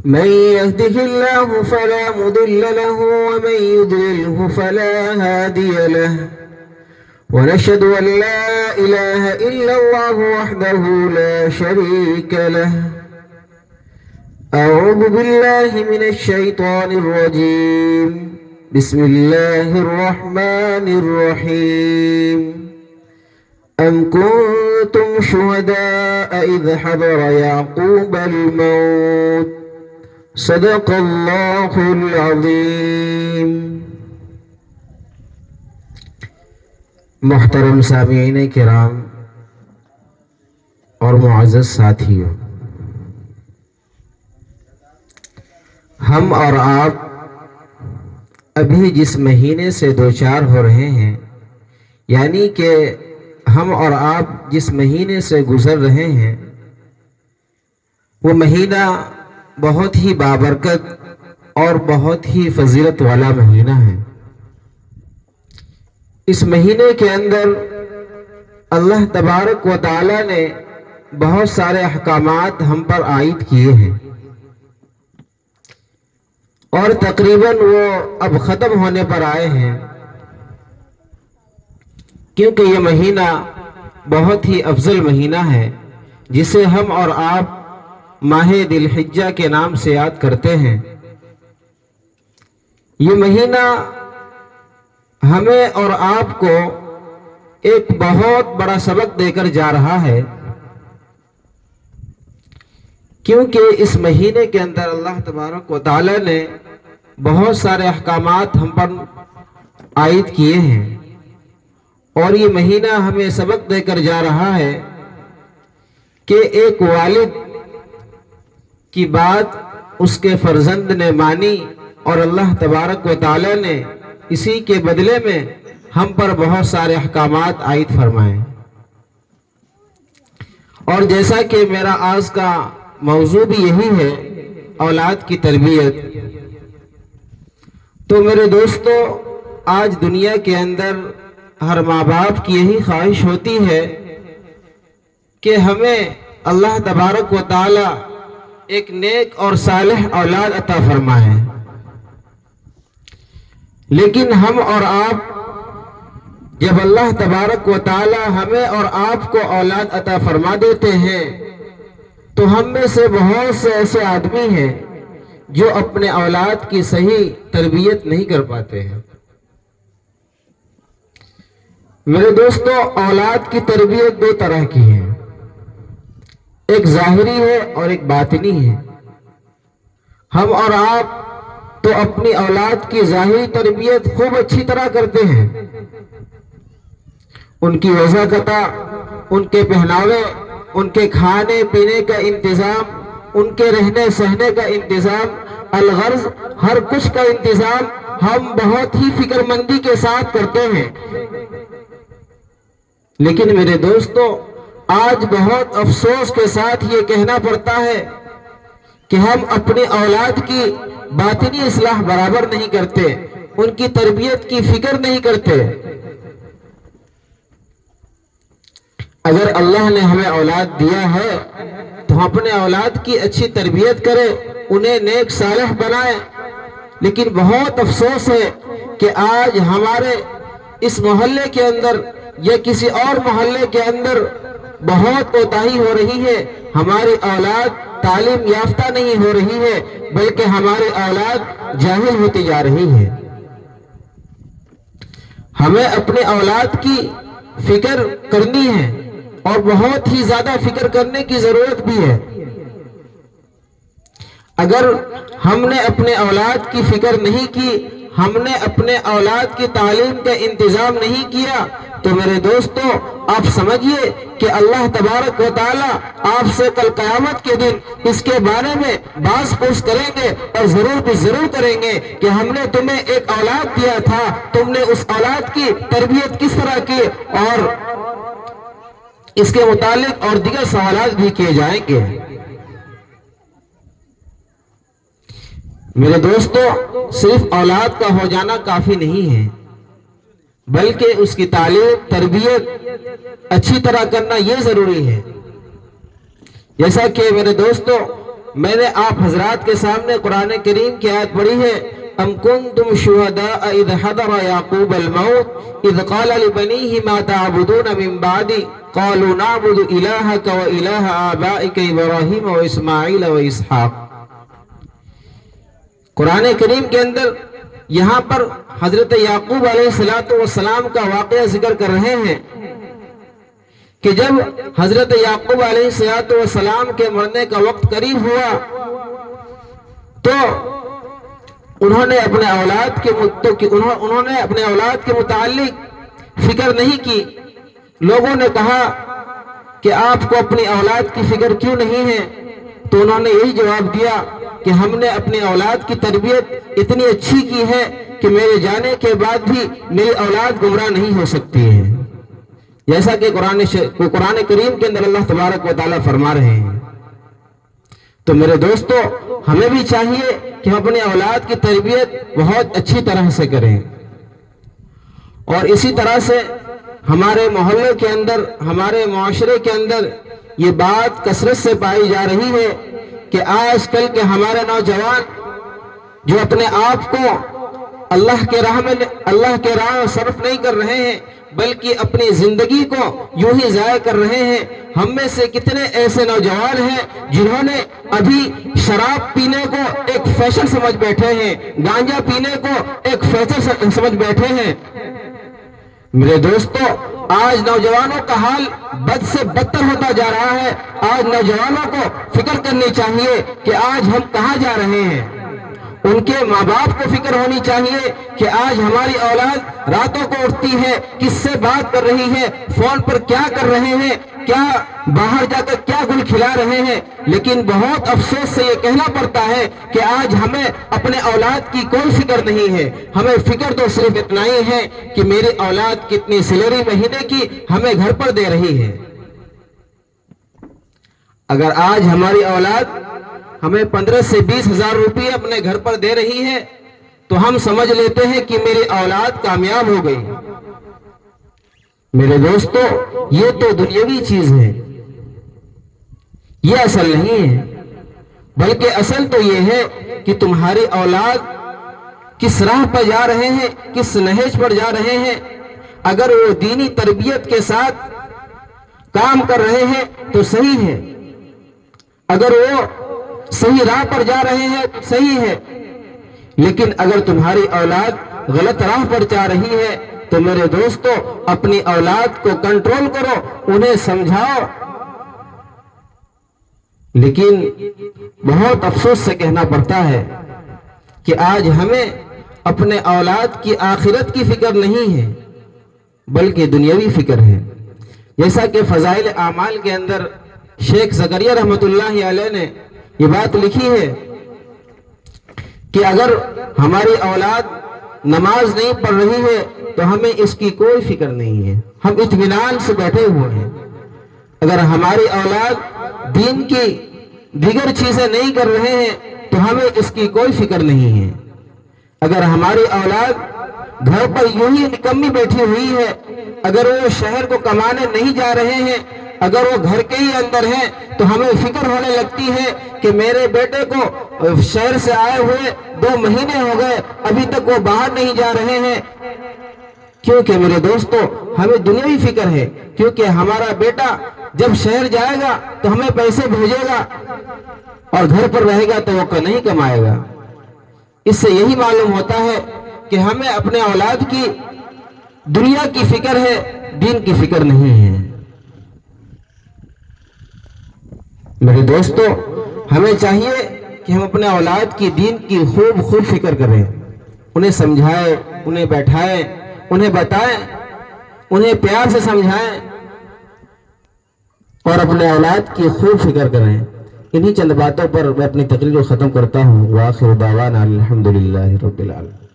من يهده الله فلا مضل له ومن يضلله فلا هادي له ونشهد أن لا إله إلا الله وحده لا شريك له. أعوذ بالله من الشيطان الرجيم. بسم الله الرحمن الرحيم. أم كنتم شهداء إذ حضر يعقوب الموت صدق اللہ العظیم. محترم سامعین کرام اور معزز ساتھیوں، ہم اور آپ ابھی جس مہینے سے دوچار ہو رہے ہیں، یعنی کہ ہم اور آپ جس مہینے سے گزر رہے ہیں، وہ مہینہ بہت ہی بابرکت اور بہت ہی فضیلت والا مہینہ ہے. اس مہینے کے اندر اللہ تبارک و تعالی نے بہت سارے احکامات ہم پر عائد کیے ہیں، اور تقریباً وہ اب ختم ہونے پر آئے ہیں، کیونکہ یہ مہینہ بہت ہی افضل مہینہ ہے جسے ہم اور آپ ماہ ذی الحجہ کے نام سے یاد کرتے ہیں. یہ مہینہ ہمیں اور آپ کو ایک بہت بڑا سبق دے کر جا رہا ہے، کیونکہ اس مہینے کے اندر اللہ تبارک و تعالی نے بہت سارے احکامات ہم پر عائد کیے ہیں، اور یہ مہینہ ہمیں سبق دے کر جا رہا ہے کہ ایک والد کی بات اس کے فرزند نے مانی، اور اللہ تبارک و تعالی نے اسی کے بدلے میں ہم پر بہت سارے احکامات عائد فرمائے. اور جیسا کہ میرا آج کا موضوع بھی یہی ہے، اولاد کی تربیت، تو میرے دوستو، آج دنیا کے اندر ہر ماں باپ کی یہی خواہش ہوتی ہے کہ ہمیں اللہ تبارک و تعالی ایک نیک اور صالح اولاد عطا فرمائے. لیکن ہم اور آپ جب اللہ تبارک و تعالی ہمیں اور آپ کو اولاد عطا فرما دیتے ہیں، تو ہم میں سے بہت سے ایسے آدمی ہیں جو اپنے اولاد کی صحیح تربیت نہیں کر پاتے ہیں. میرے دوستو، اولاد کی تربیت دو طرح کی ہے، ایک ظاہری ہے اور ایک باطنی ہے. ہم اور آپ تو اپنی اولاد کی ظاہری تربیت خوب اچھی طرح کرتے ہیں، ان کی وضع قطع، ان کے پہناوے، ان کے کھانے پینے کا انتظام، ان کے رہنے سہنے کا انتظام، الغرض ہر کچھ کا انتظام ہم بہت ہی فکر مندی کے ساتھ کرتے ہیں. لیکن میرے دوستو، آج بہت افسوس کے ساتھ یہ کہنا پڑتا ہے کہ ہم اپنی اولاد کی باطنی اصلاح برابر نہیں کرتے، ان کی تربیت کی فکر نہیں کرتے. اگر اللہ نے ہمیں اولاد دیا ہے تو ہم اپنے اولاد کی اچھی تربیت کریں، انہیں نیک صالح بنائیں. لیکن بہت افسوس ہے کہ آج ہمارے اس محلے کے اندر یا کسی اور محلے کے اندر بہت کوتاہی ہو رہی ہے. ہماری اولاد تعلیم یافتہ نہیں ہو رہی ہے، بلکہ ہماری اولاد جاہل ہوتی جا رہی ہے. ہمیں اپنے اولاد کی فکر کرنی ہے، اور بہت ہی زیادہ فکر کرنے کی ضرورت بھی ہے. اگر ہم نے اپنے اولاد کی فکر نہیں کی، ہم نے اپنے اولاد کی تعلیم کا انتظام نہیں کیا، تو میرے دوستو، آپ سمجھیے کہ اللہ تبارک و تعالی آپ سے کل قیامت کے دن اس کے بارے میں باز پوچھ کریں گے، اور ضرور بھی ضرور کریں گے کہ ہم نے تمہیں ایک اولاد دیا تھا، تم نے اس اولاد کی تربیت کس طرح کی، اور اس کے متعلق اور دیگر سوالات بھی کیے جائیں گے. میرے دوستو، صرف اولاد کا ہو جانا کافی نہیں ہے، بلکہ اس کی تعلیم تربیت اچھی طرح کرنا یہ ضروری ہے. جیسا کہ میرے دوستو میں نے آپ حضرات کے سامنے قرآن کریم کی آیت پڑھی ہے، ام کنتم شہداء اذ حضر یعقوب الموت اذ قال لبنیہ ما تعبدون من بعدی قالوا نعبد الہک و الہ آبائک ابراہیم و اسماعیل و اسحاق۔ قرآن کریم کے اندر یہاں پر حضرت یعقوب علیہ السلام کا واقعہ ذکر کر رہے ہیں کہ جب حضرت یعقوب علیہ السلام کے مرنے کا وقت قریب ہوا تو انہوں نے اپنے اولاد کے متعلق فکر نہیں کی۔ لوگوں نے کہا کہ آپ کو اپنی اولاد کی فکر کیوں نہیں ہے؟ تو انہوں نے یہی جواب دیا کہ ہم نے اپنی اولاد کی تربیت اتنی اچھی کی ہے کہ میرے جانے کے بعد بھی میری اولاد گمراہ نہیں ہو سکتی ہے، جیسا کہ قرآن کریم کے اندر اللہ تبارک و تعالیٰ فرما رہے ہیں۔ تو میرے دوستو، ہمیں بھی چاہیے کہ ہم اپنے اولاد کی تربیت بہت اچھی طرح سے کریں، اور اسی طرح سے ہمارے محلے کے اندر، ہمارے معاشرے کے اندر یہ بات کثرت سے پائی جا رہی ہے کہ آج کل کے ہمارے نوجوان جو اپنے آپ کو اللہ کے راہ میں صرف نہیں کر رہے ہیں بلکہ اپنی زندگی کو یوں ہی ضائع کر رہے ہیں۔ ہم میں سے کتنے ایسے نوجوان ہیں جنہوں نے ابھی شراب پینے کو ایک فیشن سمجھ بیٹھے ہیں، گانجا پینے کو ایک فیشن سمجھ بیٹھے ہیں۔ میرے دوستو، آج نوجوانوں کا حال بد سے بدتر ہوتا جا رہا ہے۔ آج نوجوانوں کو فکر کرنی چاہیے کہ آج ہم کہاں جا رہے ہیں۔ ان کے ماں باپ کو فکر ہونی چاہیے کہ آج ہماری اولاد راتوں کو اٹھتی ہے، کس سے بات کر رہی ہے، فون پر کیا کر رہے ہیں، کیا باہر جا کر کیا گل کھلا رہے ہیں۔ لیکن بہت افسوس سے یہ کہنا پڑتا ہے کہ آج ہمیں اپنے اولاد کی کوئی فکر نہیں ہے۔ ہمیں فکر تو صرف اتنا ہی ہے کہ میری اولاد کتنی سیلری مہینے کی ہمیں گھر پر دے رہی ہے۔ اگر آج ہماری اولاد ہمیں 15 سے 20 ہزار روپے اپنے گھر پر دے رہی ہے تو ہم سمجھ لیتے ہیں کہ میری اولاد کامیاب ہو گئی۔ میرے دوستو، یہ تو دنیاوی چیز ہے، یہ اصل نہیں ہے، بلکہ اصل تو یہ ہے کہ تمہاری اولاد کس راہ پر جا رہے ہیں، کس نہج پر جا رہے ہیں۔ اگر وہ دینی تربیت کے ساتھ کام کر رہے ہیں تو صحیح ہے، اگر وہ صحیح راہ پر جا رہے ہیں تو صحیح ہے، لیکن اگر تمہاری اولاد غلط راہ پر جا رہی ہے تو میرے دوستو، اپنی اولاد کو کنٹرول کرو، انہیں سمجھاؤ۔ لیکن بہت افسوس سے کہنا پڑتا ہے کہ آج ہمیں اپنے اولاد کی آخرت کی فکر نہیں ہے بلکہ دنیاوی فکر ہے۔ جیسا کہ فضائل اعمال کے اندر شیخ زکریا رحمت اللہ علیہ نے یہ بات لکھی ہے کہ اگر ہماری اولاد نماز نہیں پڑھ رہی ہے تو ہمیں اس کی کوئی فکر نہیں ہے، ہم اطمینان سے بیٹھے ہوئے ہیں۔ اگر ہماری اولاد دین کی دیگر چیزیں نہیں کر رہے ہیں تو ہمیں اس کی کوئی فکر نہیں ہے۔ اگر ہماری اولاد گھر پر یوں ہی نکمی بیٹھی ہوئی ہے، اگر وہ شہر کو کمانے نہیں جا رہے ہیں، اگر وہ گھر کے ہی اندر ہیں تو ہمیں فکر ہونے لگتی ہے کہ میرے بیٹے کو شہر سے آئے ہوئے 2 مہینے ہو گئے، ابھی تک وہ باہر نہیں جا رہے ہیں۔ کیونکہ میرے دوستو، ہمیں دنیاوی فکر ہے، کیونکہ ہمارا بیٹا جب شہر جائے گا تو ہمیں پیسے بھیجے گا اور گھر پر رہے گا تو وہ نہیں کمائے گا۔ اس سے یہی معلوم ہوتا ہے کہ ہمیں اپنے اولاد کی دنیا کی فکر ہے، دین کی فکر نہیں ہے۔ میرے دوستو، ہمیں چاہیے کہ ہم اپنے اولاد کی دین کی خوب فکر کریں، انہیں سمجھائیں، انہیں بیٹھائیں، انہیں بتائیں، انہیں پیار سے سمجھائیں اور اپنے اولاد کی خوب فکر کریں۔ انہی چند باتوں پر میں اپنی تقریر کو ختم کرتا ہوں۔ وآخر دعوانا الحمدللہ رب العالمین۔